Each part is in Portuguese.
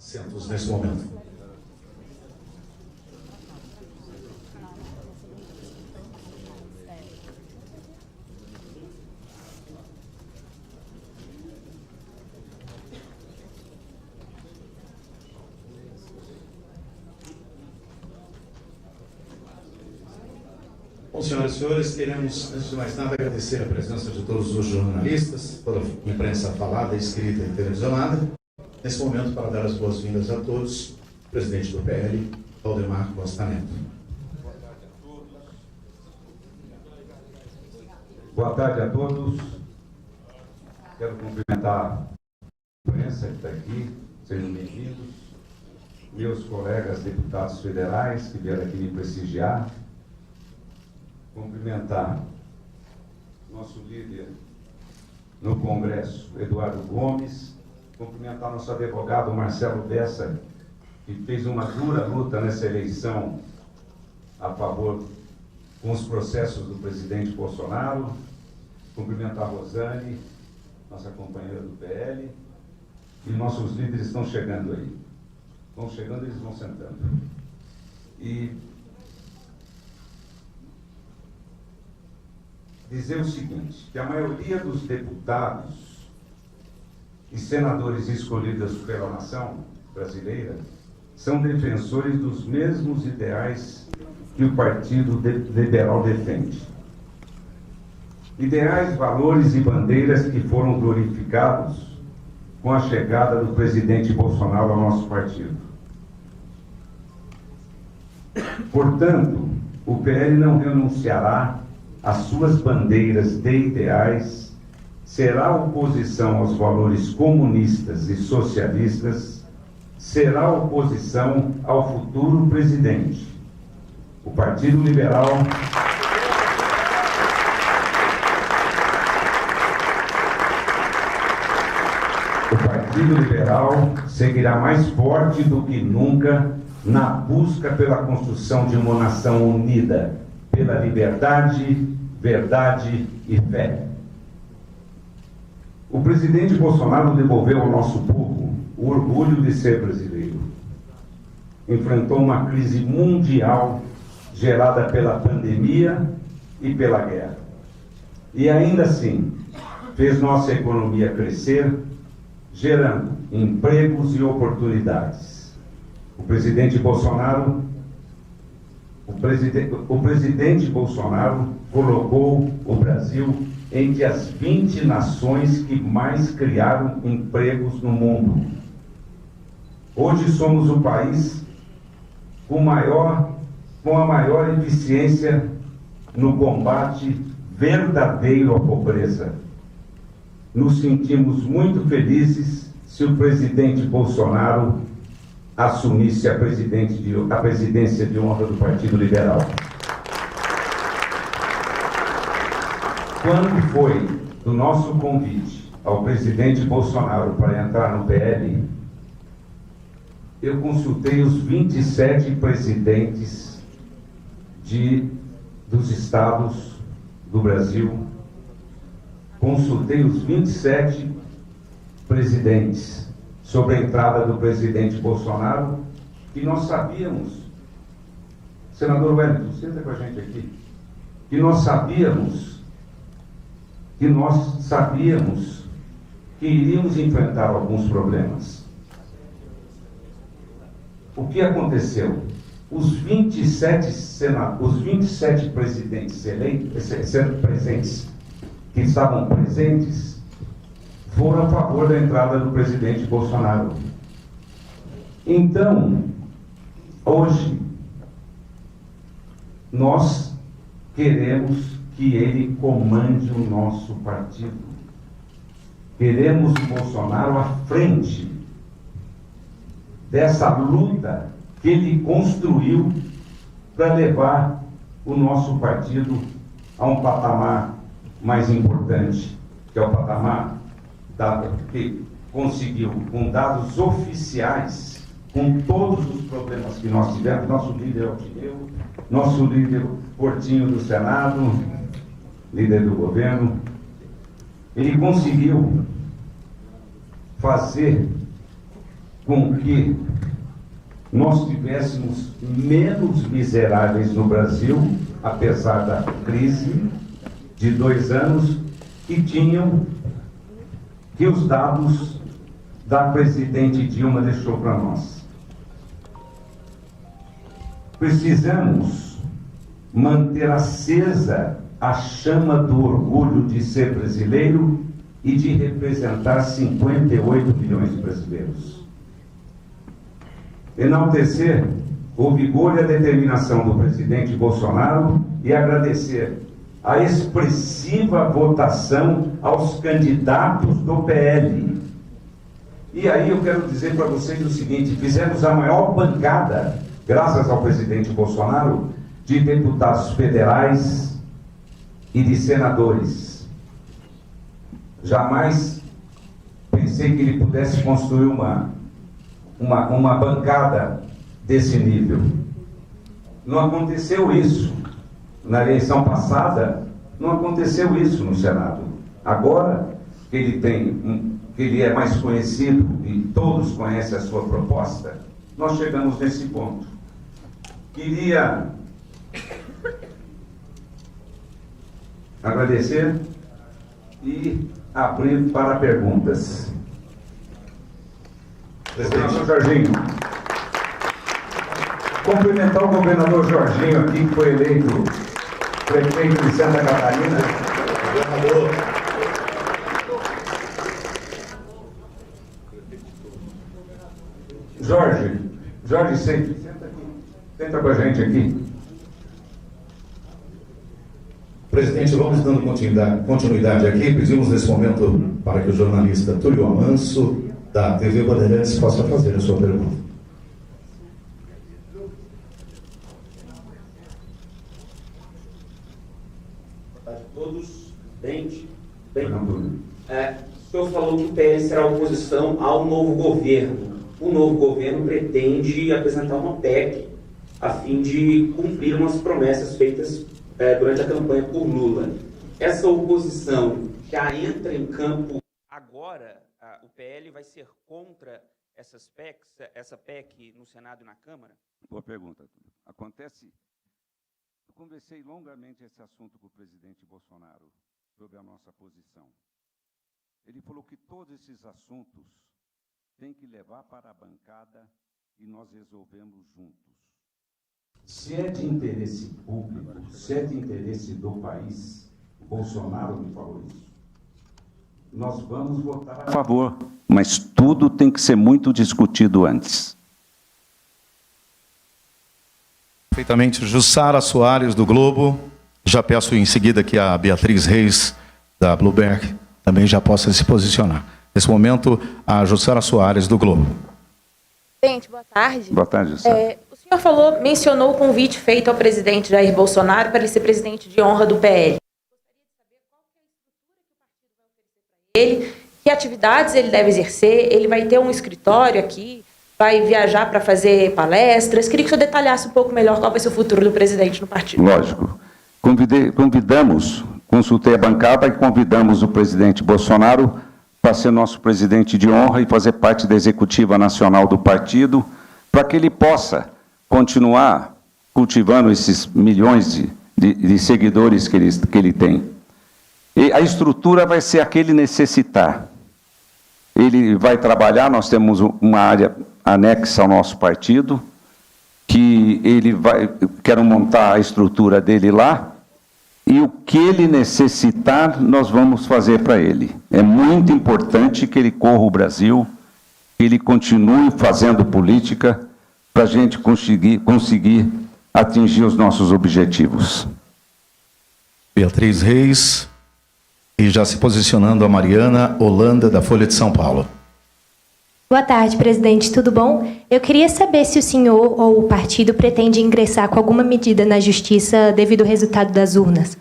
assentos nesse momento. Bom, senhoras e senhores, queremos, antes de mais nada, agradecer a presença de todos os jornalistas, toda a imprensa falada, escrita e televisionada. Nesse momento, para dar as boas-vindas a todos, o presidente do PL, Valdemar Costa Neto. Boa tarde a todos. Quero cumprimentar a imprensa que está aqui, sejam bem-vindos. Meus colegas deputados federais que vieram aqui me prestigiar. Cumprimentar nosso líder no Congresso, Eduardo Gomes. Cumprimentar nosso advogado Marcelo Bessa, que fez uma dura luta nessa eleição a favor com os processos do presidente Bolsonaro. Cumprimentar a Rosane, nossa companheira do PL. E nossos líderes estão chegando aí. Vão chegando, eles vão sentando. E dizer o seguinte, que a maioria dos deputados e senadores escolhidos pela nação brasileira são defensores dos mesmos ideais que o Partido Liberal defende. Ideais, valores e bandeiras que foram glorificados com a chegada do presidente Bolsonaro ao nosso partido. Portanto, o PL não renunciará às suas bandeiras de ideais, será oposição aos valores comunistas e socialistas, será oposição ao futuro presidente. O Partido Liberal seguirá mais forte do que nunca na busca pela construção de uma nação unida, pela liberdade, verdade e fé. O presidente Bolsonaro devolveu ao nosso povo o orgulho de ser brasileiro. Enfrentou uma crise mundial gerada pela pandemia e pela guerra. E ainda assim, fez nossa economia crescer, gerando empregos e oportunidades. O presidente Bolsonaro colocou o Brasil entre as 20 nações que mais criaram empregos no mundo. Hoje somos o país com a maior eficiência no combate verdadeiro à pobreza. Nos sentimos muito felizes se o presidente Bolsonaro assumisse a presidência de honra do Partido Liberal. Quando foi do nosso convite ao presidente Bolsonaro para entrar no PL, eu consultei os 27 presidentes dos estados do Brasil, consultei os 27 presidentes sobre a entrada do presidente Bolsonaro, e nós sabíamos, senador Wellington, senta com a gente aqui, que nós sabíamos que iríamos enfrentar alguns problemas. O que aconteceu? Os 27 presidentes presentes, que estavam presentes, foram a favor da entrada do presidente Bolsonaro. Então, hoje, nós queremos que ele comande o nosso partido. Queremos o Bolsonaro à frente dessa luta que ele construiu para levar o nosso partido a um patamar mais importante, que é o patamar que conseguiu, com dados oficiais, com todos os problemas que nós tivemos, nosso líder Altineu, nosso líder Portinho do Senado, líder do governo, ele conseguiu fazer com que nós tivéssemos menos miseráveis no Brasil, apesar da crise de 2 anos, que os dados da presidente Dilma deixou para nós. Precisamos manter acesa a chama do orgulho de ser brasileiro e de representar 58 milhões de brasileiros. Enaltecer o vigor e a determinação do presidente Bolsonaro e agradecer a expressiva votação aos candidatos do PL. E aí eu quero dizer para vocês o seguinte: fizemos a maior bancada, graças ao presidente Bolsonaro, de deputados federais e de senadores. Jamais pensei que ele pudesse construir uma bancada desse nível. Não aconteceu isso. Na eleição passada, não aconteceu isso no Senado. Agora, que ele é mais conhecido e todos conhecem a sua proposta, nós chegamos nesse ponto. Queria agradecer e abrir para perguntas. Governador Jorginho. Cumprimentar o governador Jorginho aqui, que foi eleito prefeito de Santa Catarina. Governador. Jorge, senta aqui. Senta com a gente aqui. Presidente, vamos dando continuidade aqui. Pedimos nesse momento para que o jornalista Túlio Amanso, da TV Bandeirantes, possa fazer a sua pergunta. Boa tarde a todos. O senhor falou que o PL será oposição ao novo governo. O novo governo pretende apresentar uma PEC a fim de cumprir umas promessas feitas durante a campanha por Lula. Essa oposição já entra em campo agora? O PL vai ser contra essas PECs, essa PEC no Senado e na Câmara? Boa pergunta. Acontece. Eu conversei longamente esse assunto com o presidente Bolsonaro sobre a nossa posição. Ele falou que todos esses assuntos têm que levar para a bancada e nós resolvemos juntos. Se é de interesse público, se é de interesse do país, o Bolsonaro me falou isso, nós vamos votar a favor, mas tudo tem que ser muito discutido antes. Perfeitamente. Jussara Soares, do Globo. Já peço em seguida que a Beatriz Reis, da Bloomberg, também já possa se posicionar. Nesse momento, a Jussara Soares, do Globo. Presidente, boa tarde. Boa tarde, Jussara. O senhor mencionou o convite feito ao presidente Jair Bolsonaro para ele ser presidente de honra do PL. Ele, que atividades ele deve exercer, ele vai ter um escritório aqui, vai viajar para fazer palestras. Queria que o senhor detalhasse um pouco melhor qual vai ser o futuro do presidente no partido. Lógico. Consultei a bancada e convidamos o presidente Bolsonaro para ser nosso presidente de honra e fazer parte da executiva nacional do partido, para que ele possa continuar cultivando esses milhões de seguidores que ele tem. E a estrutura vai ser a que ele necessitar. Ele vai trabalhar, nós temos uma área anexa ao nosso partido, que quero montar a estrutura dele lá, e o que ele necessitar, nós vamos fazer para ele. É muito importante que ele corra o Brasil, que ele continue fazendo política, para a gente conseguir atingir os nossos objetivos. Beatriz Reis. E já se posicionando a Mariana Holanda, da Folha de São Paulo. Boa tarde, presidente. Tudo bom? Eu queria saber se o senhor ou o partido pretende ingressar com alguma medida na justiça devido ao resultado das urnas.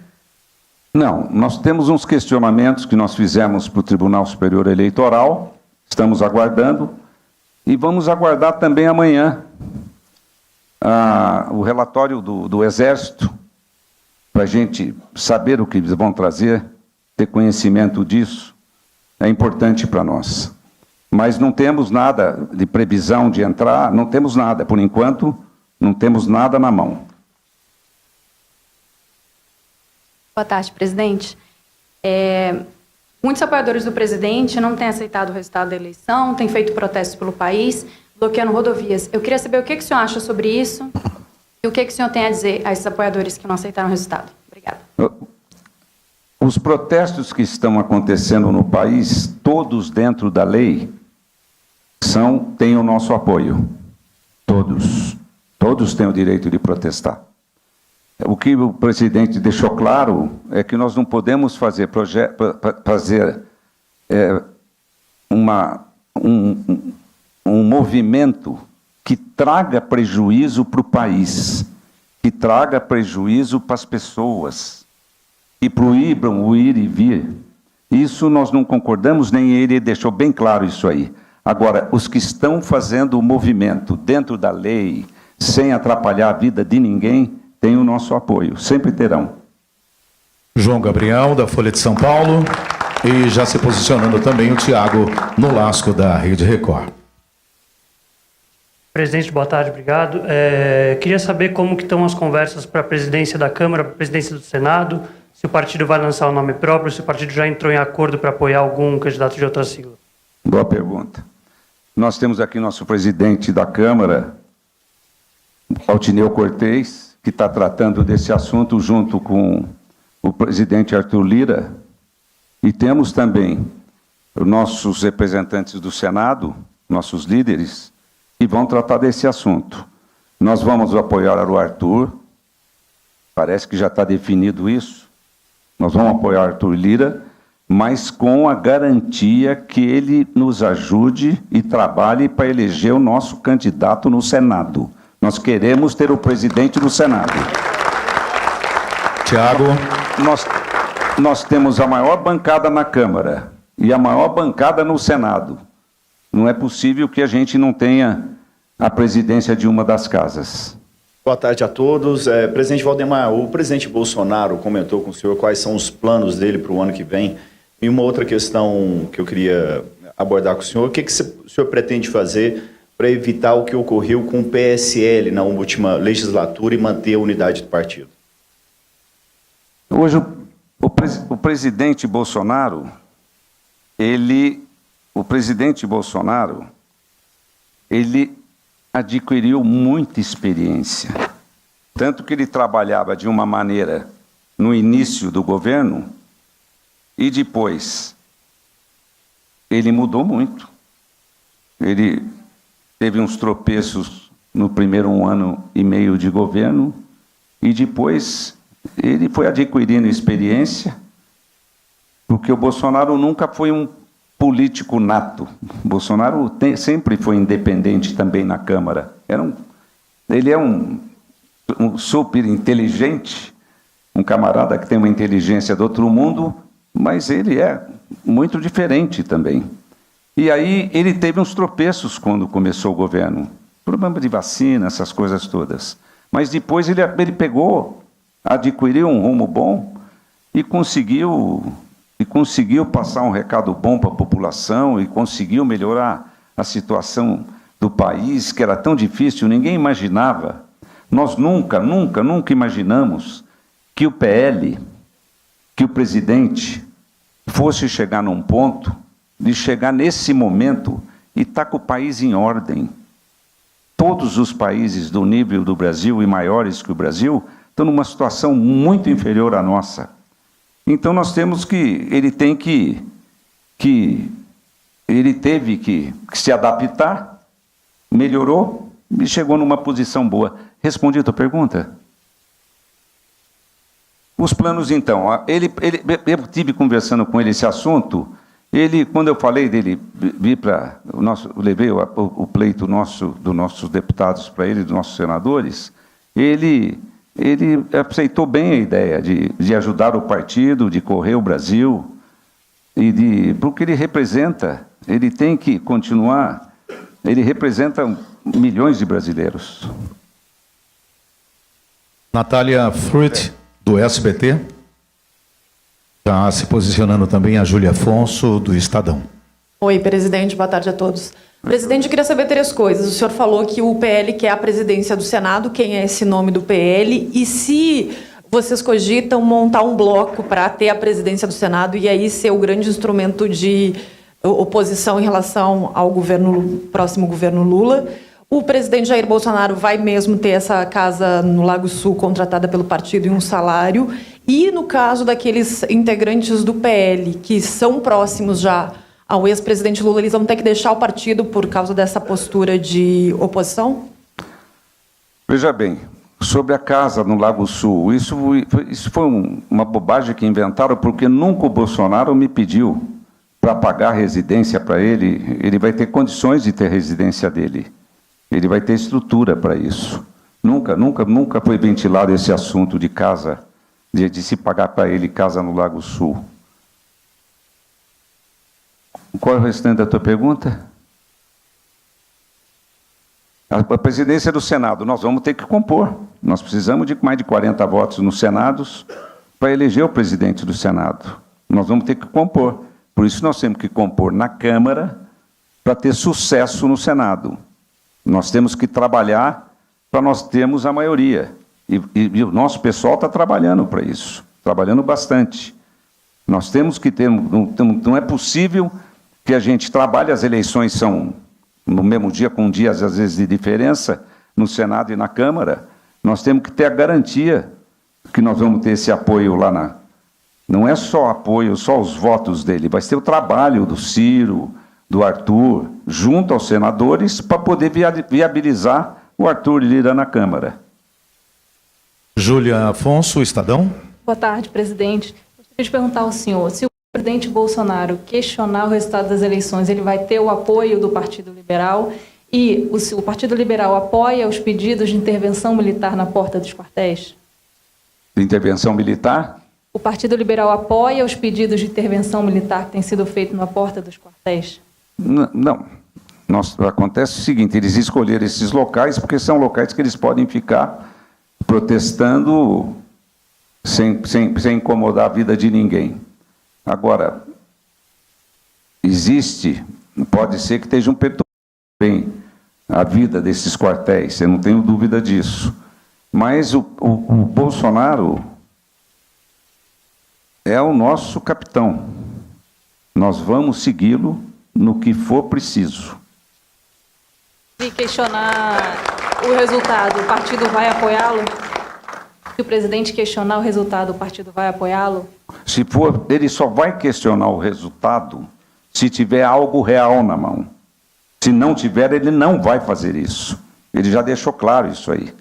Não, nós temos uns questionamentos que nós fizemos para o Tribunal Superior Eleitoral, estamos aguardando, e vamos aguardar também amanhã o relatório do Exército, para a gente saber o que eles vão trazer, ter conhecimento disso, é importante para nós. Mas não temos nada de previsão de entrar, não temos nada. Por enquanto, não temos nada na mão. Boa tarde, presidente. Muitos apoiadores do presidente não têm aceitado o resultado da eleição, têm feito protestos pelo país, bloqueando rodovias. Eu queria saber o que o senhor acha sobre isso e o que o senhor tem a dizer a esses apoiadores que não aceitaram o resultado. Obrigada. Os protestos que estão acontecendo no país, todos dentro da lei, têm o nosso apoio. Todos. Todos têm o direito de protestar. O que o presidente deixou claro é que nós não podemos fazer um movimento que traga prejuízo para o país, que traga prejuízo para as pessoas, que proíbam o ir e vir. Isso nós não concordamos, nem ele deixou bem claro isso aí. Agora, os que estão fazendo o movimento dentro da lei, sem atrapalhar a vida de ninguém, têm o nosso apoio, sempre terão. João Gabriel, da Folha de São Paulo, e já se posicionando também o Tiago Nolasco, da Rede Record. Presidente, boa tarde, obrigado. Queria saber como que estão as conversas para a presidência da Câmara, para a presidência do Senado, se o partido vai lançar o nome próprio, se o partido já entrou em acordo para apoiar algum candidato de outra sigla. Boa pergunta. Nós temos aqui nosso presidente da Câmara, Altineu Cortez, que está tratando desse assunto junto com o presidente Arthur Lira, e temos também os nossos representantes do Senado, nossos líderes, que vão tratar desse assunto. Nós vamos apoiar o Arthur, parece que já está definido isso, nós vamos apoiar o Arthur Lira, mas com a garantia que ele nos ajude e trabalhe para eleger o nosso candidato no Senado. Nós queremos ter o presidente do Senado. Tiago. Nós temos a maior bancada na Câmara e a maior bancada no Senado. Não é possível que a gente não tenha a presidência de uma das casas. Boa tarde a todos. Presidente Valdemar, o presidente Bolsonaro comentou com o senhor quais são os planos dele para o ano que vem. E uma outra questão que eu queria abordar com o senhor, o que o senhor pretende fazer para evitar o que ocorreu com o PSL na última legislatura e manter a unidade do partido? Hoje, o presidente Bolsonaro, ele adquiriu muita experiência. Tanto que ele trabalhava de uma maneira no início do governo e depois ele mudou muito. Ele teve uns tropeços no primeiro ano e meio de governo e depois ele foi adquirindo experiência, porque o Bolsonaro nunca foi um político nato. O Bolsonaro sempre foi independente também na Câmara. Ele é um super inteligente, um camarada que tem uma inteligência do outro mundo, mas ele é muito diferente também. E aí ele teve uns tropeços quando começou o governo. Problema de vacina, essas coisas todas. Mas depois ele pegou, adquiriu um rumo bom e conseguiu passar um recado bom para a população e conseguiu melhorar a situação do país, que era tão difícil, ninguém imaginava. Nós nunca imaginamos que o PL, que o presidente fosse chegar num ponto de chegar nesse momento e estar com o país em ordem. Todos os países do nível do Brasil e maiores que o Brasil estão numa situação muito inferior à nossa. Então nós temos ele teve que se adaptar, melhorou e chegou numa posição boa. Respondi a tua pergunta? Os planos, então, eu estive conversando com ele esse assunto. Quando eu falei dele, levei o pleito dos nossos deputados para ele, dos nossos senadores, ele aceitou bem a ideia de ajudar o partido, de correr o Brasil, porque ele representa, ele tem que continuar, ele representa milhões de brasileiros. Natália Fruit, do SBT. Está se posicionando também a Júlia Afonso, do Estadão. Oi, presidente, boa tarde a todos. Presidente, eu queria saber 3 coisas. O senhor falou que o PL quer a presidência do Senado, quem é esse nome do PL? E se vocês cogitam montar um bloco para ter a presidência do Senado e aí ser o grande instrumento de oposição em relação ao próximo governo Lula? O presidente Jair Bolsonaro vai mesmo ter essa casa no Lago Sul contratada pelo partido e um salário? E no caso daqueles integrantes do PL que são próximos já ao ex-presidente Lula, eles vão ter que deixar o partido por causa dessa postura de oposição? Veja bem, sobre a casa no Lago Sul, isso foi uma bobagem que inventaram, porque nunca o Bolsonaro me pediu para pagar residência para ele. Ele vai ter condições de ter residência dele. Ele vai ter estrutura para isso. Nunca foi ventilado esse assunto de casa, de se pagar para ele casa no Lago Sul. Qual é o restante da tua pergunta? A presidência do Senado, nós vamos ter que compor. Nós precisamos de mais de 40 votos no Senado para eleger o presidente do Senado. Nós vamos ter que compor. Por isso nós temos que compor na Câmara para ter sucesso no Senado. Nós temos que trabalhar para nós termos a maioria. E o nosso pessoal está trabalhando para isso, trabalhando bastante. Nós temos que ter... Não é possível que a gente trabalhe, as eleições são no mesmo dia, com dias às vezes de diferença, no Senado e na Câmara. Nós temos que ter a garantia que nós vamos ter esse apoio lá na... Não é só apoio, só os votos dele, vai ser o trabalho do Ciro, do Arthur, junto aos senadores, para poder viabilizar o Arthur Lira na Câmara. Júlia Afonso, Estadão. Boa tarde, presidente. Gostaria de perguntar ao senhor, se o presidente Bolsonaro questionar o resultado das eleições, ele vai ter o apoio do Partido Liberal e o Partido Liberal apoia os pedidos de intervenção militar na porta dos quartéis? De intervenção militar? O Partido Liberal apoia os pedidos de intervenção militar que têm sido feitos na porta dos quartéis? Não. Acontece o seguinte, eles escolheram esses locais porque são locais que eles podem ficar protestando sem incomodar a vida de ninguém. Agora, pode ser que estejam perturbando bem a vida desses quartéis, eu não tenho dúvida disso. Mas o Bolsonaro é o nosso capitão. Nós vamos segui-lo no que for preciso. Se questionar o resultado, o partido vai apoiá-lo? Se o presidente questionar o resultado, o partido vai apoiá-lo? Se for, ele só vai questionar o resultado se tiver algo real na mão. Se não tiver, ele não vai fazer isso. Ele já deixou claro isso aí.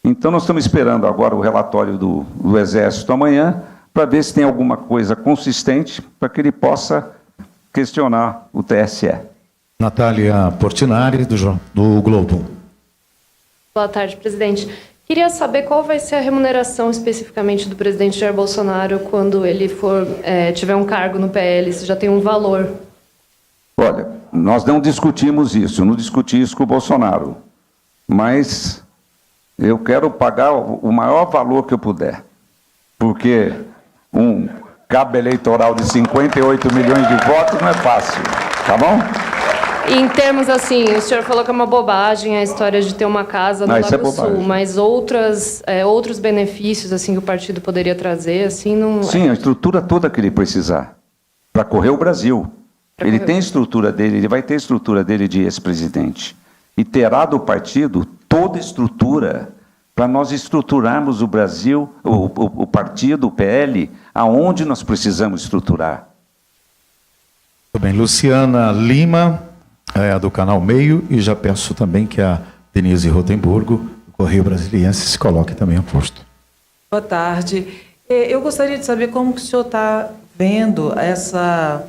Então, nós estamos esperando agora o relatório do Exército amanhã, para ver se tem alguma coisa consistente para que ele possa questionar o TSE. Natália Portinari, do Globo. Boa tarde, presidente. Queria saber qual vai ser a remuneração especificamente do presidente Jair Bolsonaro quando ele tiver um cargo no PL, se já tem um valor. Olha, nós não discutimos isso, não discuti isso com o Bolsonaro, mas eu quero pagar o maior valor que eu puder, porque um cabo eleitoral de 58 milhões de votos não é fácil, tá bom? Em termos assim, o senhor falou que é uma bobagem a história de ter uma casa no Lago Sul, mas outros benefícios assim que o partido poderia trazer, assim, não... Sim, a estrutura toda que ele precisar para correr o Brasil. Ele tem a estrutura dele, ele vai ter a estrutura dele de ex-presidente. E terá do partido toda a estrutura para nós estruturarmos o Brasil, o partido, o PL, aonde nós precisamos estruturar. Muito bem, Luciana Lima, do Canal Meio, e já peço também que a Denise Rotemburgo, do Correio Brasiliense, se coloque também a posto. Boa tarde. Eu gostaria de saber como que o senhor está vendo essa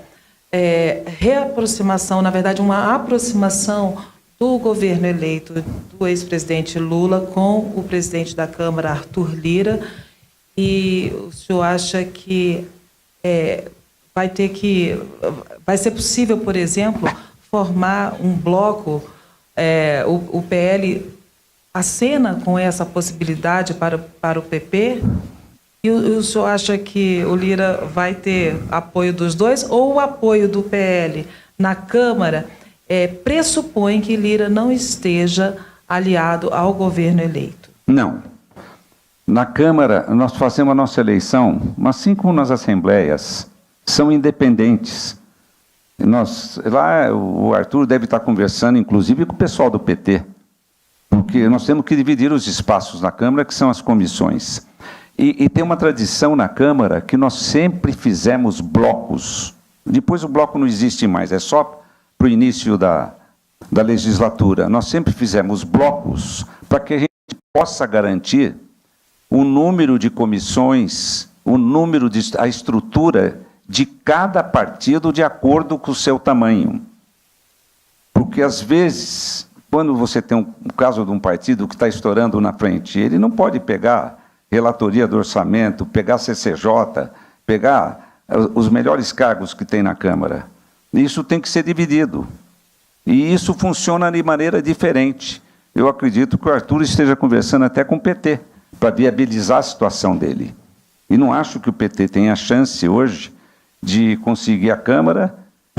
reaproximação, na verdade, uma aproximação do governo eleito do ex-presidente Lula com o presidente da Câmara, Arthur Lira, e o senhor acha que vai ser possível, por exemplo, formar um bloco, o PL acena com essa possibilidade para o PP? E o senhor acha que o Lira vai ter apoio dos dois ou o apoio do PL na Câmara pressupõe que Lira não esteja aliado ao governo eleito. Não. Na Câmara, nós fazemos a nossa eleição, assim como nas assembleias, são independentes. Lá o Arthur deve estar conversando, inclusive, com o pessoal do PT, porque nós temos que dividir os espaços na Câmara, que são as comissões. E tem uma tradição na Câmara que nós sempre fizemos blocos. Depois o bloco não existe mais, é só para o início da legislatura. Nós sempre fizemos blocos para que a gente possa garantir o número de comissões, a estrutura de cada partido de acordo com o seu tamanho. Porque, às vezes, quando você tem um caso de um partido que está estourando na frente, ele não pode pegar relatoria do orçamento, pegar CCJ, pegar os melhores cargos que tem na Câmara. Isso tem que ser dividido. E isso funciona de maneira diferente. Eu acredito que o Arthur esteja conversando até com o PT, para viabilizar a situação dele. E não acho que o PT tenha chance hoje de conseguir a Câmara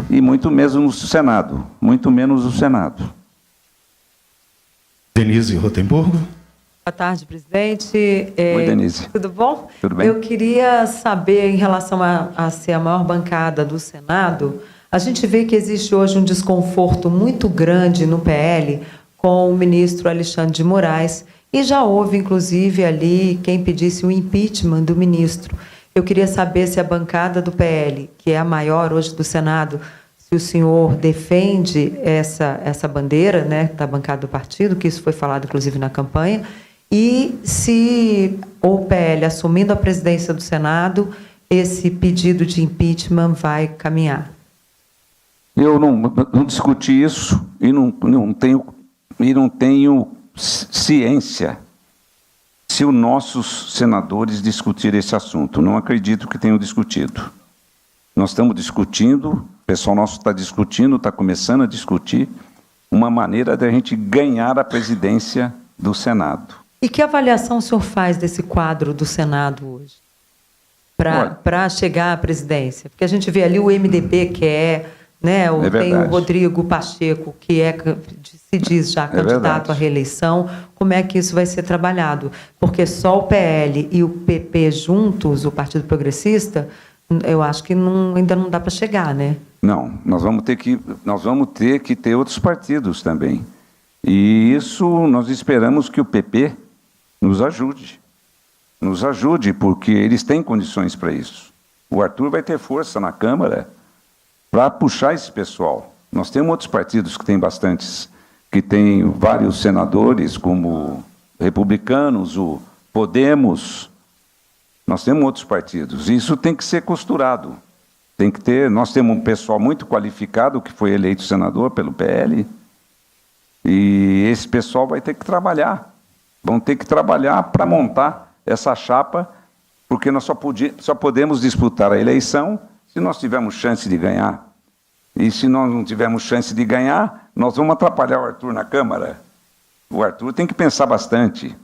e muito menos no Senado. Muito menos no Senado. Denise Rotemburgo. Boa tarde, presidente. Oi, Denise. Tudo bom? Tudo bem. Eu queria saber, em relação a ser a maior bancada do Senado, a gente vê que existe hoje um desconforto muito grande no PL com o ministro Alexandre de Moraes, e já houve, inclusive, ali quem pedisse o impeachment do ministro. Eu queria saber se a bancada do PL, que é a maior hoje do Senado, se o senhor defende essa bandeira, né, da bancada do partido, que isso foi falado, inclusive, na campanha, e se o PL, assumindo a presidência do Senado, esse pedido de impeachment vai caminhar. Eu não discuti isso e não tenho ciência se os nossos senadores discutirem esse assunto. Não acredito que tenham discutido. Nós estamos discutindo, o pessoal nosso está discutindo, está começando a discutir uma maneira de a gente ganhar a presidência do Senado. E que avaliação o senhor faz desse quadro do Senado hoje, para chegar à presidência? Porque a gente vê ali o MDB, que né, tem o Rodrigo Pacheco, que se diz já candidato à reeleição. Como é que isso vai ser trabalhado? Porque só o PL e o PP juntos, o Partido Progressista, eu acho que ainda não dá para chegar, né? Não, nós vamos ter que ter outros partidos também. E isso nós esperamos que o PP nos ajude, porque eles têm condições para isso. O Arthur vai ter força na Câmara para puxar esse pessoal. Nós temos outros partidos que têm bastantes, que têm vários senadores, como Republicanos, o Podemos. Nós temos outros partidos. Isso tem que ser costurado. Tem que ter. Nós temos um pessoal muito qualificado que foi eleito senador pelo PL. E esse pessoal vai ter que trabalhar. Vão ter que trabalhar para montar essa chapa, porque nós só podemos disputar a eleição se nós tivermos chance de ganhar. E se nós não tivermos chance de ganhar, nós vamos atrapalhar o Arthur na Câmara. O Arthur tem que pensar bastante.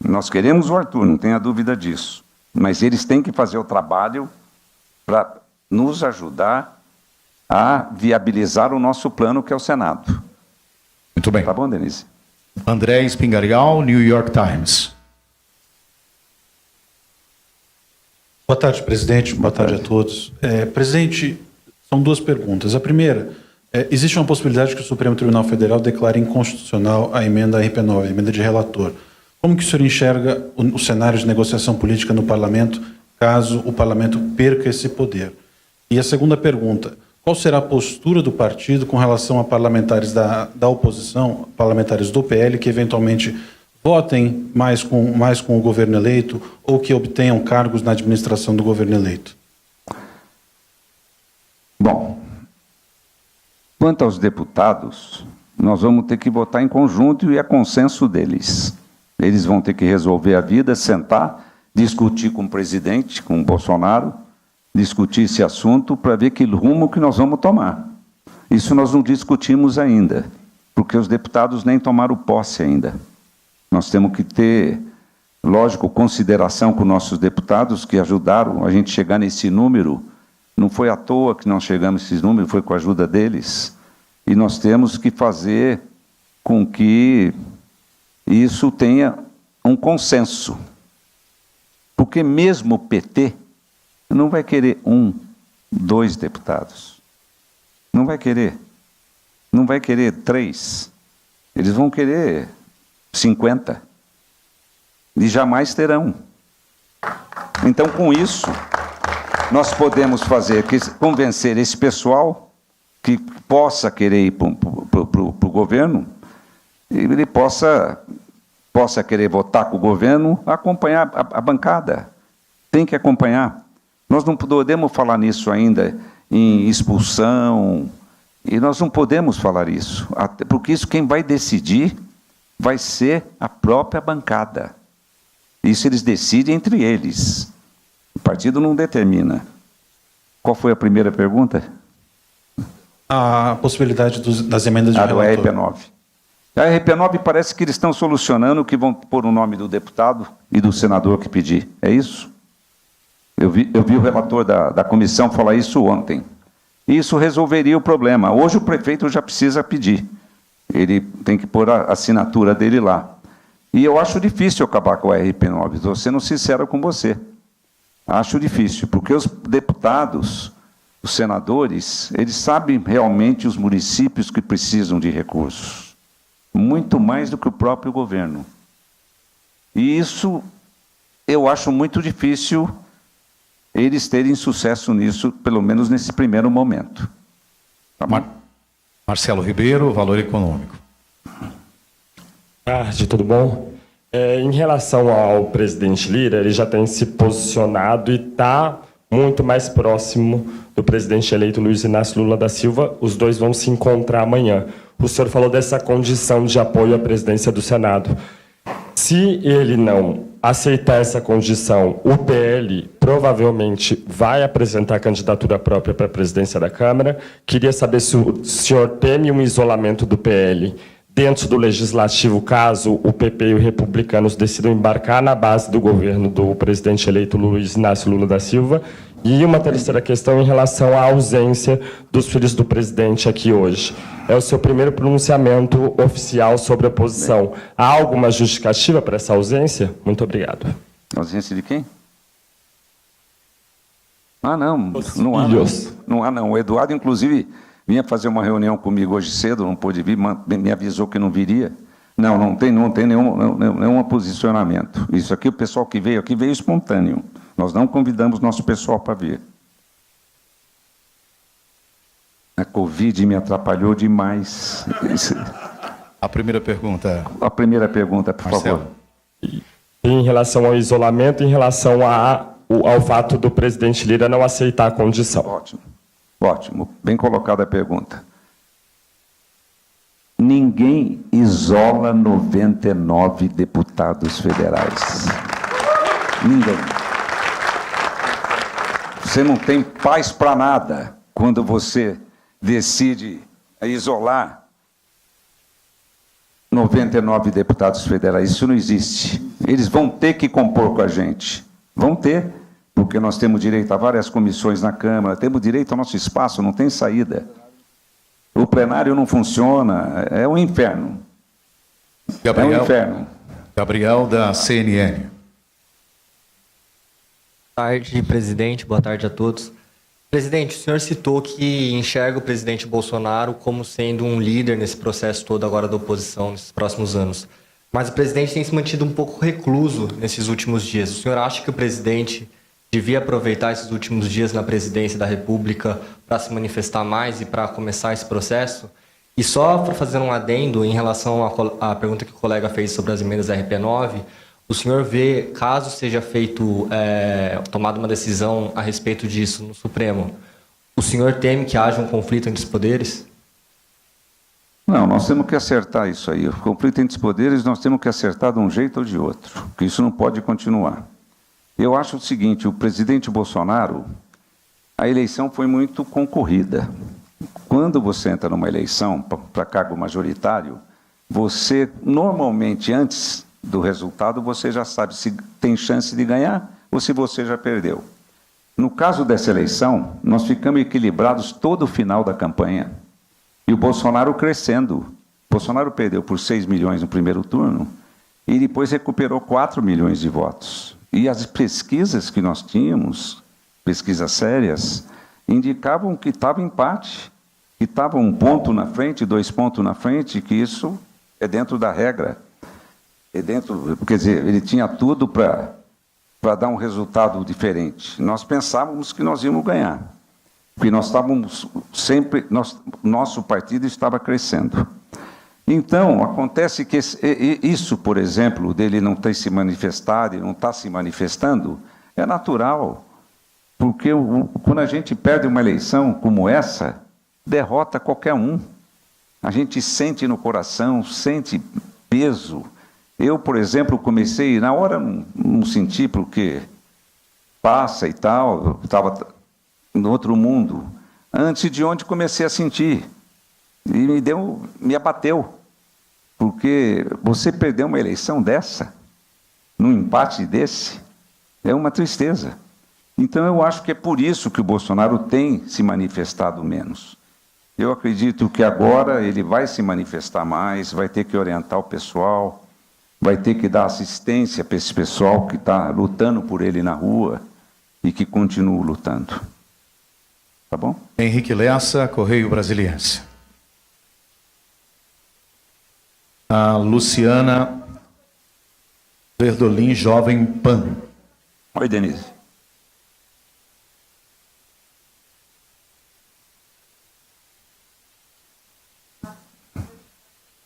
Nós queremos o Arthur, não tenha dúvida disso. Mas eles têm que fazer o trabalho para nos ajudar a viabilizar o nosso plano, que é o Senado. Muito bem. Tá bom, Denise? André Espingarial, New York Times. Boa tarde, presidente. Boa tarde a todos. Presidente, são duas perguntas. A primeira, existe uma possibilidade que o Supremo Tribunal Federal declare inconstitucional a emenda RP9, a emenda de relator. Como que o senhor enxerga o cenário de negociação política no parlamento, caso o parlamento perca esse poder? E a segunda pergunta, qual será a postura do partido com relação a parlamentares da oposição, parlamentares do PL, que eventualmente votem mais com o governo eleito ou que obtenham cargos na administração do governo eleito? Bom, quanto aos deputados, nós vamos ter que votar em conjunto e é consenso deles. Eles vão ter que resolver a vida, sentar, discutir com o presidente, com o Bolsonaro, discutir esse assunto para ver que rumo que nós vamos tomar. Isso nós não discutimos ainda, porque os deputados nem tomaram posse ainda. Nós temos que ter, lógico, consideração com nossos deputados que ajudaram a gente chegar nesse número Não foi à toa que nós chegamos a esses números, foi com a ajuda deles. E nós temos que fazer com que isso tenha um consenso. Porque mesmo o PT não vai querer 1, 2 deputados. Não vai querer. Não vai querer 3. Eles vão querer 50. E jamais terão. Então, com isso, nós podemos convencer esse pessoal que possa querer ir para o governo, ele possa querer votar com o governo, acompanhar a bancada. Tem que acompanhar. Nós não podemos falar nisso ainda, em expulsão, e nós não podemos falar isso, porque isso quem vai decidir vai ser a própria bancada. Isso eles decidem entre eles. O partido não determina. Qual foi a primeira pergunta? A possibilidade das emendas de relator. Do RP9. A RP9 parece que eles estão solucionando que vão pôr o nome do deputado e do senador que pedir. É isso? Eu vi o relator da comissão falar isso ontem. Isso resolveria o problema. Hoje o prefeito já precisa pedir. Ele tem que pôr a assinatura dele lá. E eu acho difícil acabar com a RP9. Estou sendo sincero com você. Acho difícil, porque os deputados, os senadores, eles sabem realmente os municípios que precisam de recursos. Muito mais do que o próprio governo. E isso eu acho muito difícil eles terem sucesso nisso, pelo menos nesse primeiro momento. Tá bom? Marcelo Ribeiro, Valor Econômico. Boa tarde, tudo bom? Em relação ao presidente Lira, ele já tem se posicionado e está muito mais próximo do presidente eleito Luiz Inácio Lula da Silva. Os dois vão se encontrar amanhã. O senhor falou dessa condição de apoio à presidência do Senado. Se ele não aceitar essa condição, o PL provavelmente vai apresentar candidatura própria para a presidência da Câmara. Queria saber se o senhor teme um isolamento do PL dentro do Legislativo, caso o PP e os republicanos decidam embarcar na base do governo do presidente eleito Luiz Inácio Lula da Silva. E uma terceira questão em relação à ausência dos filhos do presidente aqui hoje. É o seu primeiro pronunciamento oficial sobre a posição. Há alguma justificativa para essa ausência? Muito obrigado. Ausência de quem? Não há não. Não há não. O Eduardo, inclusive, vinha fazer uma reunião comigo hoje cedo, não pôde vir, me avisou que não viria. Não tem nenhum posicionamento. Isso aqui, o pessoal que veio aqui veio espontâneo. Nós não convidamos nosso pessoal para vir. A Covid me atrapalhou demais. A primeira pergunta. A primeira pergunta, por favor. Em relação ao isolamento, em relação ao fato do presidente Lira não aceitar a condição. Ótimo. Bem colocada a pergunta. Ninguém isola 99 deputados federais. Ninguém. Você não tem paz para nada quando você decide isolar 99 deputados federais. Isso não existe. Eles vão ter que compor com a gente. Vão ter, porque nós temos direito a várias comissões na Câmara, temos direito ao nosso espaço, não tem saída. O plenário não funciona, é um inferno. Gabriel, é um inferno. Gabriel, da CNN. Boa tarde, presidente. Boa tarde a todos. Presidente, o senhor citou que enxerga o presidente Bolsonaro como sendo um líder nesse processo todo agora da oposição, nesses próximos anos. Mas o presidente tem se mantido um pouco recluso nesses últimos dias. O senhor acha que o presidente devia aproveitar esses últimos dias na presidência da República para se manifestar mais e para começar esse processo? E só para fazer um adendo em relação à pergunta que o colega fez sobre as emendas RP9, o senhor vê, caso seja tomada uma decisão a respeito disso no Supremo, o senhor teme que haja um conflito entre os poderes? Não, nós temos que acertar isso aí. O conflito entre os poderes nós temos que acertar de um jeito ou de outro, porque isso não pode continuar. Eu acho o seguinte, o presidente Bolsonaro, a eleição foi muito concorrida. Quando você entra numa eleição para cargo majoritário, você, normalmente, antes do resultado, você já sabe se tem chance de ganhar ou se você já perdeu. No caso dessa eleição, nós ficamos equilibrados todo o final da campanha. E o Bolsonaro crescendo. O Bolsonaro perdeu por 6 milhões no primeiro turno e depois recuperou 4 milhões de votos. E as pesquisas que nós tínhamos, pesquisas sérias, indicavam que estava empate, que estava 1 ponto na frente, 2 pontos na frente, que isso é dentro da regra. É dentro, quer dizer, ele tinha tudo para dar um resultado diferente. Nós pensávamos que nós íamos ganhar, porque nós estávamos sempre, nosso partido estava crescendo. Então, acontece que isso, por exemplo, dele não ter se manifestado e não estar se manifestando, é natural, porque quando a gente perde uma eleição como essa, derrota qualquer um. A gente sente no coração, sente peso. Eu, por exemplo, comecei, na hora não senti porque passa e tal, eu estava no outro mundo. Antes de onde comecei a sentir. E me abateu. Porque você perder uma eleição dessa, num empate desse, é uma tristeza. Então eu acho que é por isso que o Bolsonaro tem se manifestado menos. Eu acredito que agora ele vai se manifestar mais, vai ter que orientar o pessoal, vai ter que dar assistência para esse pessoal que está lutando por ele na rua e que continua lutando. Tá bom? Henrique Lessa, Correio Brasiliense. A Luciana Verdolim, Jovem Pan. Oi, Denise.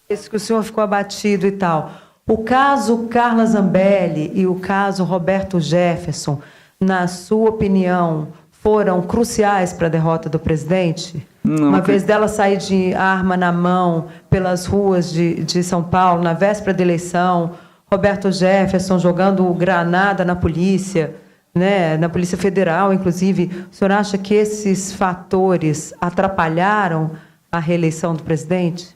Esse que o senhor ficou abatido e tal. O caso Carla Zambelli e o caso Roberto Jefferson, na sua opinião, foram cruciais para a derrota do presidente? Não, uma vez dela sair de arma na mão pelas ruas de São Paulo, na véspera da eleição, Roberto Jefferson jogando granada na polícia, né, na Polícia Federal, inclusive. O senhor acha que esses fatores atrapalharam a reeleição do presidente?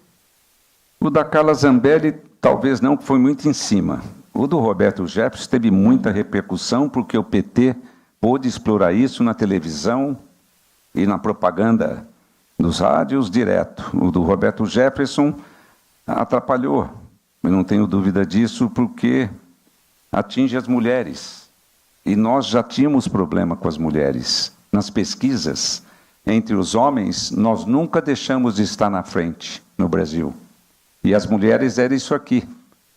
O da Carla Zambelli, talvez não, foi muito em cima. O do Roberto Jefferson teve muita repercussão, porque o PT pôde explorar isso na televisão e na propaganda dos rádios direto. O do Roberto Jefferson atrapalhou, eu não tenho dúvida disso, porque atinge as mulheres. E nós já tínhamos problema com as mulheres. Nas pesquisas, entre os homens, nós nunca deixamos de estar na frente no Brasil. E as mulheres eram isso aqui,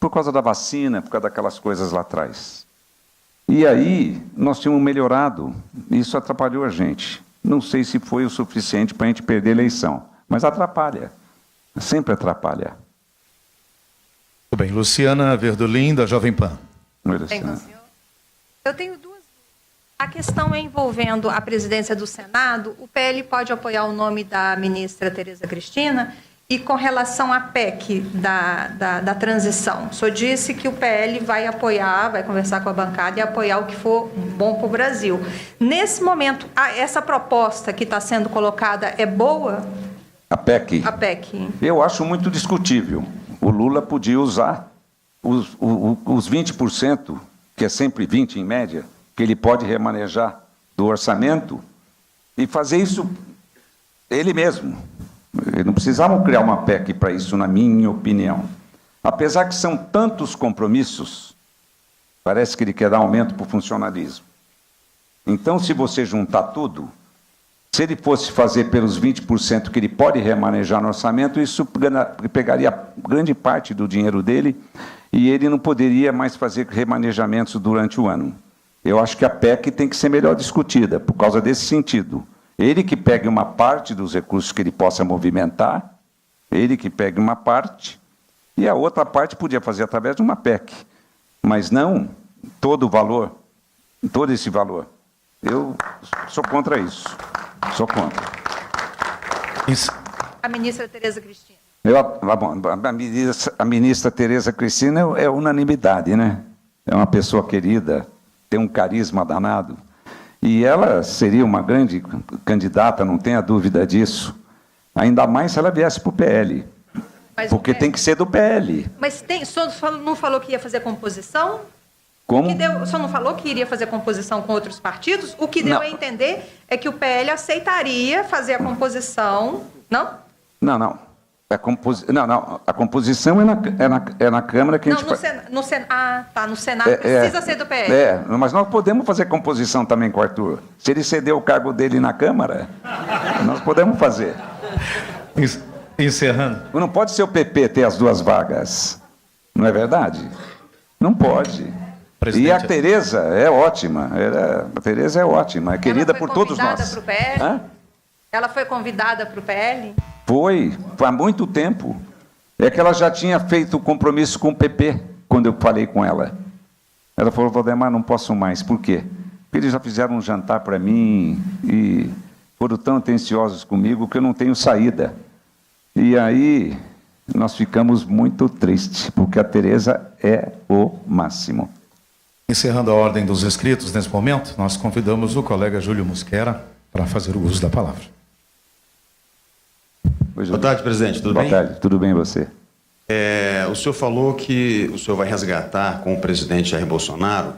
por causa da vacina, por causa daquelas coisas lá atrás. E aí, nós tínhamos melhorado, isso atrapalhou a gente. Não sei se foi o suficiente para a gente perder a eleição, mas atrapalha, sempre atrapalha. Tudo bem, Luciana Verdolim, da Jovem Pan. Oi, Luciana. Eu tenho duas. A questão envolvendo a presidência do Senado, o PL pode apoiar o nome da ministra Tereza Cristina. E com relação à PEC da transição, o senhor disse que o PL vai apoiar, vai conversar com a bancada e apoiar o que for bom para o Brasil. Nesse momento, essa proposta que está sendo colocada é boa? A PEC? A PEC. Eu acho muito discutível. O Lula podia usar os 20%, que é sempre 20% em média, que ele pode remanejar do orçamento, e fazer isso ele mesmo. Eles não precisavam criar uma PEC para isso, na minha opinião. Apesar que são tantos compromissos, parece que ele quer dar aumento para o funcionalismo. Então, se você juntar tudo, se ele fosse fazer pelos 20% que ele pode remanejar no orçamento, isso pegaria grande parte do dinheiro dele e ele não poderia mais fazer remanejamentos durante o ano. Eu acho que a PEC tem que ser melhor discutida, por causa desse sentido. Ele que pegue uma parte dos recursos que ele possa movimentar, ele que pegue uma parte, e a outra parte podia fazer através de uma PEC, mas não todo o valor, todo esse valor. Eu sou contra isso, sou contra. A ministra Tereza Cristina. A ministra Tereza Cristina é unanimidade, né? É uma pessoa querida, tem um carisma danado. E ela seria uma grande candidata, não tenha dúvida disso. Ainda mais se ela viesse para o PL. Porque tem que ser do PL. Mas o senhor não falou que ia fazer composição? O senhor não falou que iria fazer composição com outros partidos? O que deu Não. a entender é que o PL aceitaria fazer a composição, não? Não. A composição é na Câmara que a gente faz. No Senado precisa ser do PL. Mas nós podemos fazer composição também com o Arthur. Se ele ceder o cargo dele na Câmara, nós podemos fazer. Encerrando. Não pode ser o PP ter as duas vagas. Não é verdade? Não pode. Presidente. E a Tereza é ótima. A Tereza é ótima. É querida por todos nós. Ela foi convidada para o PL? Ela foi convidada para o PL? Foi há muito tempo. É que ela já tinha feito compromisso com o PP, quando eu falei com ela. Ela falou, Valdemar, não posso mais. Por quê? Porque eles já fizeram um jantar para mim e foram tão atenciosos comigo que eu não tenho saída. E aí nós ficamos muito tristes, porque a Tereza é o máximo. Encerrando a ordem dos inscritos nesse momento, nós convidamos o colega Júlio Mosquera para fazer o uso da palavra. Boa tarde, presidente. Tudo bem? Boa tarde. Tudo bem, você? O senhor falou que o senhor vai resgatar com o presidente Jair Bolsonaro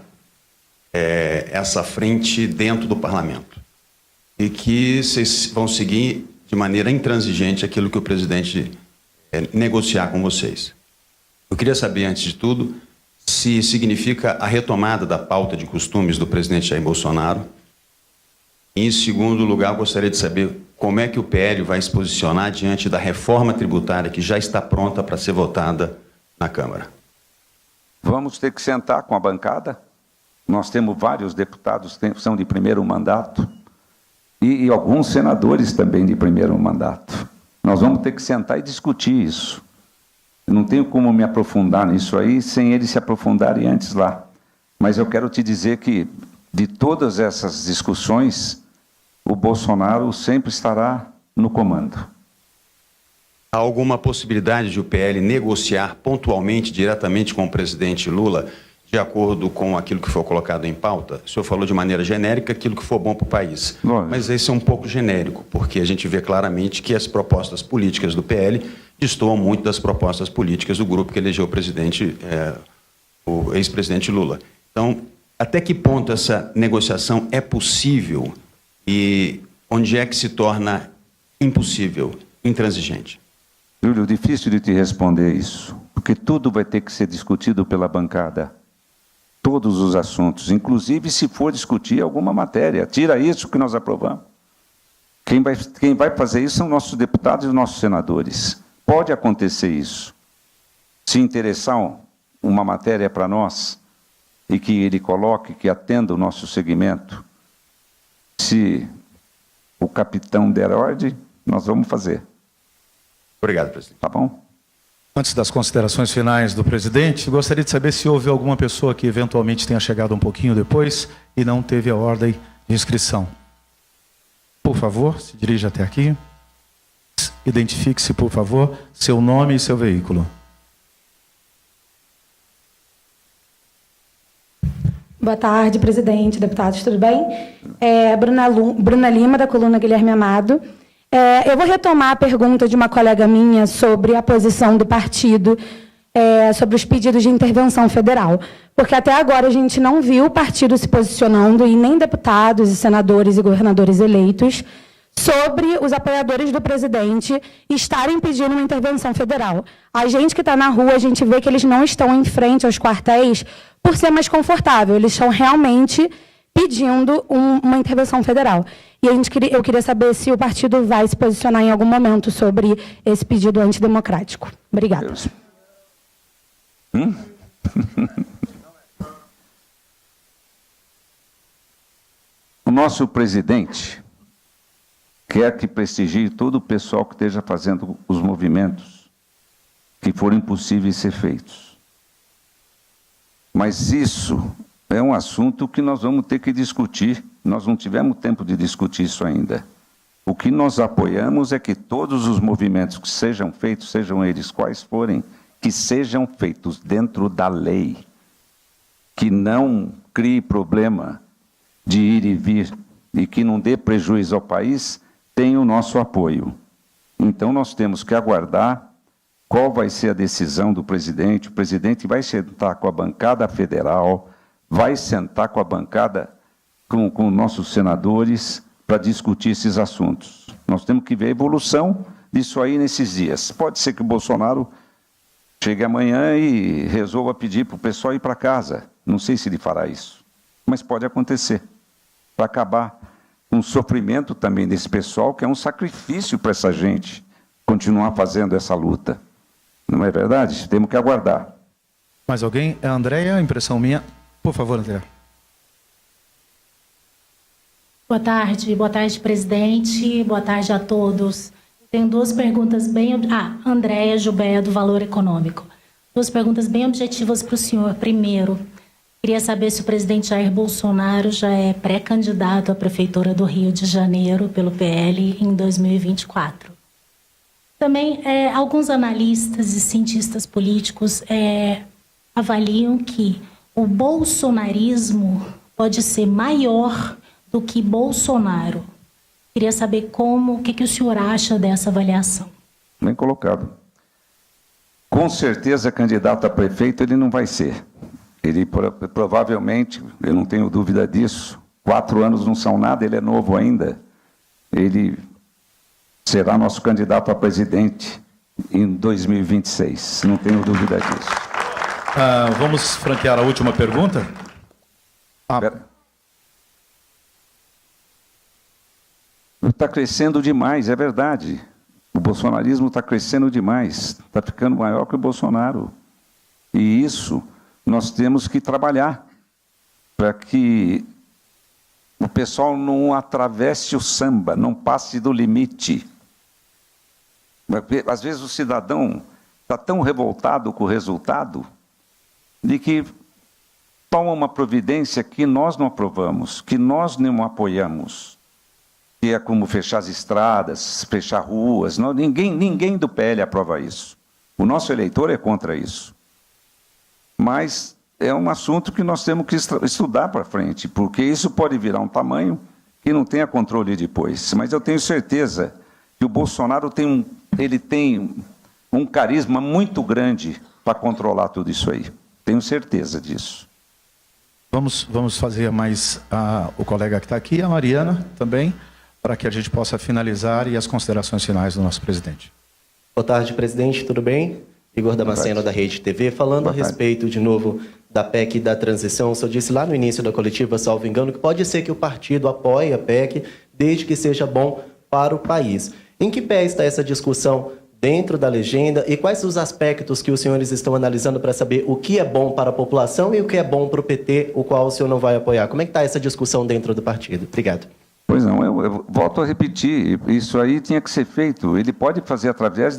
essa frente dentro do parlamento e que vocês vão seguir de maneira intransigente aquilo que o presidente negociar com vocês. Eu queria saber, antes de tudo, se significa a retomada da pauta de costumes do presidente Jair Bolsonaro. E, em segundo lugar, eu gostaria de saber como é que o PL vai se posicionar diante da reforma tributária que já está pronta para ser votada na Câmara. Vamos ter que sentar com a bancada. Nós temos vários deputados que são de primeiro mandato e alguns senadores também de primeiro mandato. Nós vamos ter que sentar e discutir isso. Eu não tenho como me aprofundar nisso aí sem eles se aprofundarem antes lá. Mas eu quero te dizer que, de todas essas discussões, o Bolsonaro sempre estará no comando. Há alguma possibilidade de o PL negociar pontualmente, diretamente com o presidente Lula, de acordo com aquilo que foi colocado em pauta? O senhor falou de maneira genérica aquilo que for bom para o país. Lógico. Mas esse é um pouco genérico, porque a gente vê claramente que as propostas políticas do PL destoam muito das propostas políticas do grupo que elegeu o presidente, o ex-presidente Lula. Então, até que ponto essa negociação é possível e onde é que se torna impossível, intransigente? Júlio, difícil de te responder isso, porque tudo vai ter que ser discutido pela bancada. Todos os assuntos, inclusive se for discutir alguma matéria. Tira isso que nós aprovamos. Quem vai fazer isso são nossos deputados e os nossos senadores. Pode acontecer isso. Se interessar uma matéria para nós e que ele coloque, que atenda o nosso segmento, se o capitão der ordem, nós vamos fazer. Obrigado, presidente. Tá bom? Antes das considerações finais do presidente, gostaria de saber se houve alguma pessoa que eventualmente tenha chegado um pouquinho depois e não teve a ordem de inscrição. Por favor, se dirija até aqui. Identifique-se, por favor, seu nome e seu veículo. Boa tarde, presidente, deputados, tudo bem? Bruna Lima, da coluna Guilherme Amado. Eu vou retomar a pergunta de uma colega minha sobre a posição do partido sobre os pedidos de intervenção federal, porque até agora a gente não viu o partido se posicionando, e nem deputados, e senadores e governadores eleitos, sobre os apoiadores do presidente estarem pedindo uma intervenção federal. A gente que está na rua, a gente vê que eles não estão em frente aos quartéis por ser mais confortável, eles estão realmente pedindo uma intervenção federal. E eu queria saber se o partido vai se posicionar em algum momento sobre esse pedido antidemocrático. Obrigada. O nosso presidente quer que prestigie todo o pessoal que esteja fazendo os movimentos que forem possíveis ser feitos. Mas isso é um assunto que nós vamos ter que discutir. Nós não tivemos tempo de discutir isso ainda. O que nós apoiamos é que todos os movimentos que sejam feitos, sejam eles quais forem, que sejam feitos dentro da lei, que não crie problema de ir e vir e que não dê prejuízo ao país, tem o nosso apoio. Então nós temos que aguardar qual vai ser a decisão do presidente. O presidente vai sentar com a bancada federal, vai sentar com a bancada, com nossos senadores, para discutir esses assuntos. Nós temos que ver a evolução disso aí nesses dias. Pode ser que o Bolsonaro chegue amanhã e resolva pedir para o pessoal ir para casa. Não sei se ele fará isso, mas pode acontecer, para acabar com o sofrimento também desse pessoal, que é um sacrifício para essa gente continuar fazendo essa luta. Não é verdade? Temos que aguardar. Mais alguém? É a Andréia, impressão minha. Por favor, Andréia. Boa tarde, presidente. Boa tarde a todos. Tenho duas perguntas bem... Andréia Jubeia, do Valor Econômico. Duas perguntas bem objetivas para o senhor. Primeiro, queria saber se o presidente Jair Bolsonaro já é pré-candidato à Prefeitura do Rio de Janeiro pelo PL em 2024. Também, alguns analistas e cientistas políticos avaliam que o bolsonarismo pode ser maior do que Bolsonaro. Queria saber o que o senhor acha dessa avaliação. Bem colocado. Com certeza, candidato a prefeito ele não vai ser. Ele provavelmente, eu não tenho dúvida disso, 4 anos não são nada, ele é novo ainda. Ele será nosso candidato a presidente em 2026, não tenho dúvida disso. Vamos franquear a última pergunta? Está crescendo demais, é verdade. O bolsonarismo está crescendo demais, está ficando maior que o Bolsonaro. E isso nós temos que trabalhar para que o pessoal não atravesse o samba, não passe do limite. Às vezes o cidadão está tão revoltado com o resultado de que toma uma providência que nós não aprovamos, que nós não apoiamos. Que é como fechar as estradas, fechar ruas. Não, ninguém do PL aprova isso. O nosso eleitor é contra isso. Mas é um assunto que nós temos que estudar para frente, porque isso pode virar um tamanho que não tenha controle depois. Mas eu tenho certeza que o Bolsonaro tem um carisma muito grande para controlar tudo isso aí. Tenho certeza disso. Vamos fazer mais o colega que está aqui, a Mariana também, para que a gente possa finalizar e as considerações finais do nosso presidente. Boa tarde, presidente, tudo bem? Igor Damasceno, da Rede TV, falando a respeito, de novo, da PEC da transição. O senhor disse lá no início da coletiva, salvo engano, que pode ser que o partido apoie a PEC, desde que seja bom para o país. Em que pé está essa discussão dentro da legenda e quais os aspectos que os senhores estão analisando para saber o que é bom para a população e o que é bom para o PT, o qual o senhor não vai apoiar? Como é que está essa discussão dentro do partido? Obrigado. Pois não, eu volto a repetir, isso aí tinha que ser feito. Ele pode fazer através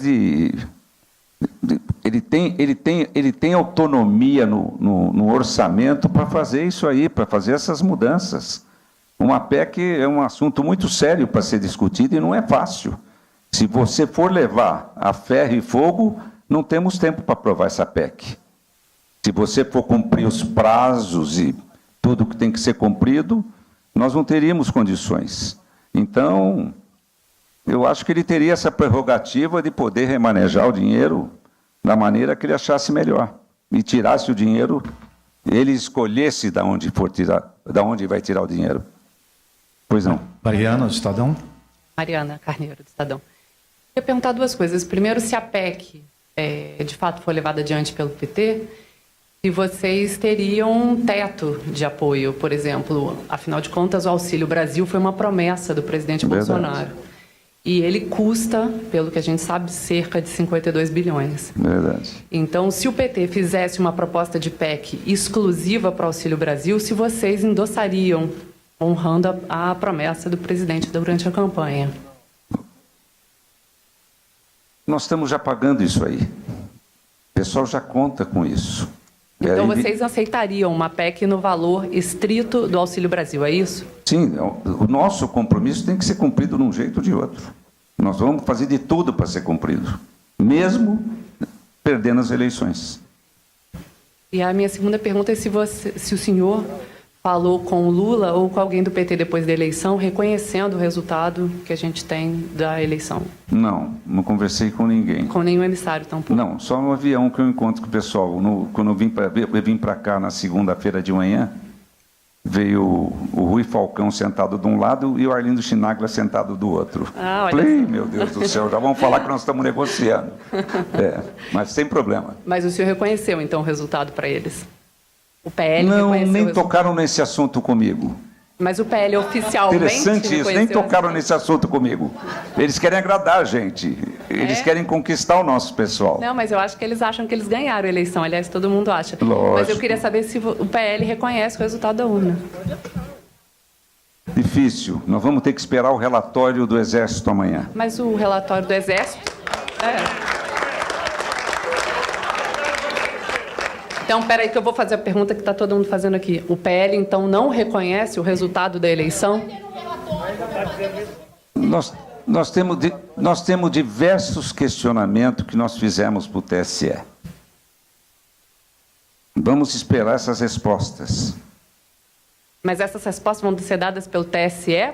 ele tem autonomia no orçamento para fazer isso aí, para fazer essas mudanças. Uma PEC é um assunto muito sério para ser discutido e não é fácil. Se você for levar a ferro e fogo, não temos tempo para aprovar essa PEC. Se você for cumprir os prazos e tudo que tem que ser cumprido, nós não teríamos condições. Então, eu acho que ele teria essa prerrogativa de poder remanejar o dinheiro da maneira que ele achasse melhor. E tirasse o dinheiro, ele escolhesse de onde vai tirar o dinheiro. Pois não. Mariana, do Estadão. Mariana Carneiro, do Estadão. Eu queria perguntar duas coisas. Primeiro, se a PEC de fato for levada adiante pelo PT, se vocês teriam um teto de apoio, por exemplo. Afinal de contas, o Auxílio Brasil foi uma promessa do presidente Bolsonaro. E ele custa, pelo que a gente sabe, cerca de 52 bilhões. Verdade. Então, se o PT fizesse uma proposta de PEC exclusiva para o Auxílio Brasil, se vocês endossariam, honrando a promessa do presidente durante a campanha? Nós estamos já pagando isso aí. O pessoal já conta com isso. Então, vocês aceitariam uma PEC no valor estrito do Auxílio Brasil, é isso? Sim, o nosso compromisso tem que ser cumprido de um jeito ou de outro. Nós vamos fazer de tudo para ser cumprido, mesmo perdendo as eleições. E a minha segunda pergunta é se o senhor falou com o Lula ou com alguém do PT depois da eleição, reconhecendo o resultado que a gente tem da eleição. Não conversei com ninguém. Com nenhum emissário tampouco? Não, só no avião que eu encontro com o pessoal. Quando eu vim para cá na segunda-feira de manhã, veio o Rui Falcão sentado de um lado e o Arlindo Chinaglia sentado do outro. Ah, olha Falei, só. meu Deus do céu, já vamos falar que nós estamos negociando. Mas sem problema. Mas o senhor reconheceu, então, o resultado para eles? O PL Não, reconheceu o nem resultado. tocaram nesse assunto comigo. Mas o PL oficialmente Interessante isso, nem reconheceu. tocaram nesse assunto comigo. Eles querem agradar a gente, eles querem conquistar o nosso pessoal. Não, mas eu acho que eles acham que eles ganharam a eleição. Aliás, todo mundo acha. Lógico. Mas eu queria saber se o PL reconhece o resultado da urna. Difícil, nós vamos ter que esperar o relatório do Exército amanhã. Mas o relatório do Exército... Então, peraí que eu vou fazer a pergunta que está todo mundo fazendo aqui. O PL, então, não reconhece o resultado da eleição? Nós temos diversos questionamentos que nós fizemos para o TSE. Vamos esperar essas respostas. Mas essas respostas vão ser dadas pelo TSE?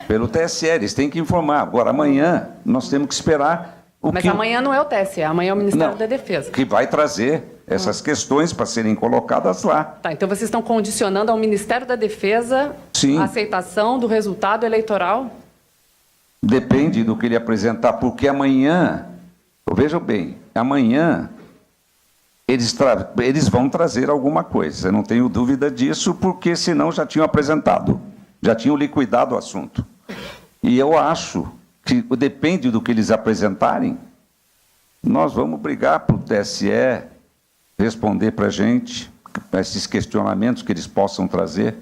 Pelo TSE, eles têm que informar. Agora, amanhã, nós temos que esperar o Mas que... amanhã não é o TSE, amanhã é o Ministério Não, da Defesa. que vai trazer essas questões para serem colocadas lá. Tá, então vocês estão condicionando ao Ministério da Defesa Sim. a aceitação do resultado eleitoral? Depende do que ele apresentar, porque amanhã, vejam bem, amanhã eles vão trazer alguma coisa, eu não tenho dúvida disso, porque senão já tinham apresentado, já tinham liquidado o assunto. E eu acho que depende do que eles apresentarem, nós vamos brigar para o TSE responder para a gente, esses questionamentos que eles possam trazer.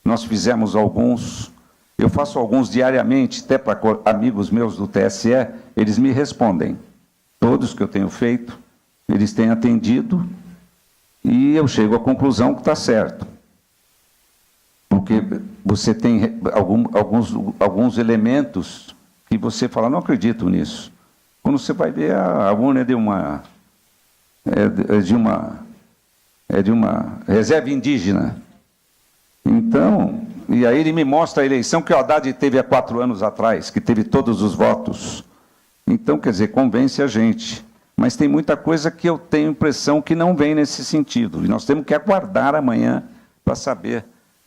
Nós fizemos alguns, eu faço alguns diariamente, até para amigos meus do TSE, eles me respondem. Todos que eu tenho feito, eles têm atendido e eu chego à conclusão que está certo. Porque você tem alguns elementos que você fala, não acredito nisso. Quando você vai ver, a urna é de uma reserva indígena. Então, e aí ele me mostra a eleição que o Haddad teve há 4 anos atrás, que teve todos os votos. Então, quer dizer, convence a gente. Mas tem muita coisa que eu tenho impressão que não vem nesse sentido. E nós temos que aguardar amanhã para saber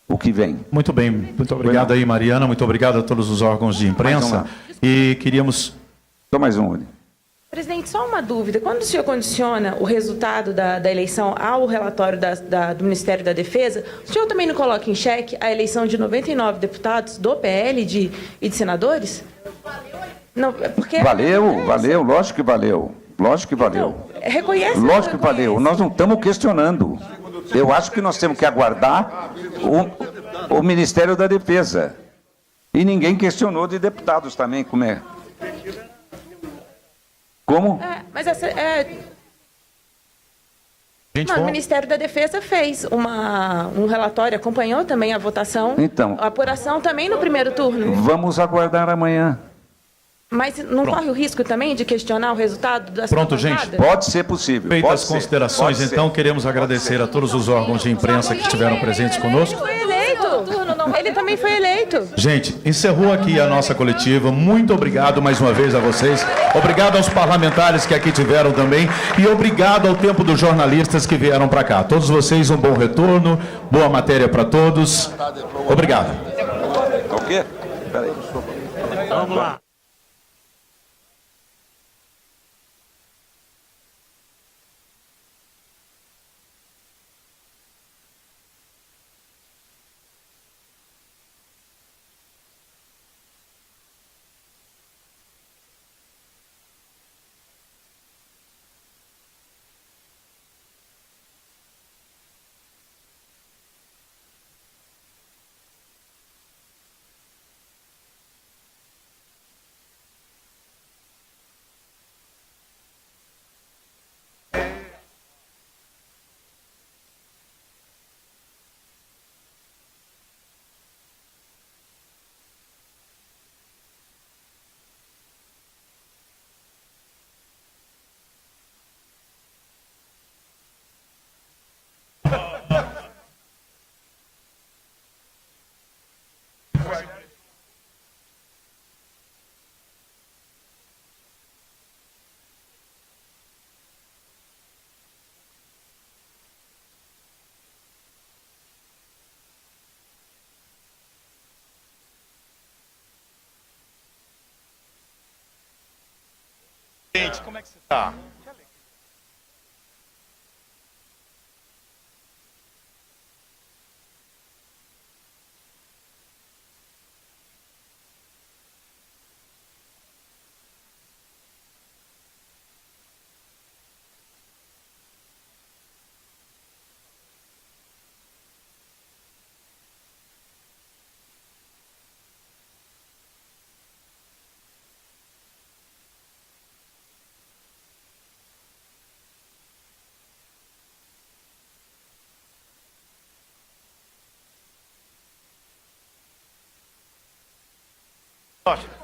o que vem. Muito bem, muito obrigado aí, Mariana, muito obrigado a todos os órgãos de imprensa. E queríamos... Só mais um, Uli. Presidente, só uma dúvida. Quando o senhor condiciona o resultado da eleição ao relatório do Ministério da Defesa, o senhor também não coloca em xeque a eleição de 99 deputados do PL e de senadores? Não, porque... Valeu, lógico que valeu. Lógico que valeu. Reconhece? Lógico que valeu. Nós não estamos questionando. Eu acho que nós temos que aguardar o Ministério da Defesa. E ninguém questionou de deputados também, como é? Como? Mas essa... Não, o Ministério da Defesa fez um relatório, acompanhou também a votação, Então, a apuração também no primeiro turno. vamos aguardar amanhã. Mas não corre o risco também de questionar o resultado da sua Pronto, bancada? gente. Pode ser possível. Feitas pode as ser, considerações, pode ser. então, queremos agradecer a todos os órgãos de imprensa que estiveram presentes conosco. Foi eleito. Ele também foi eleito. Gente, encerrou aqui a nossa coletiva. Muito obrigado mais uma vez a vocês. Obrigado aos parlamentares que aqui tiveram também. E obrigado ao tempo dos jornalistas que vieram para cá. Todos vocês, um bom retorno, boa matéria para todos. Obrigado. O quê? Peraí. Vamos lá. Gente, como é que você está? Ótimo.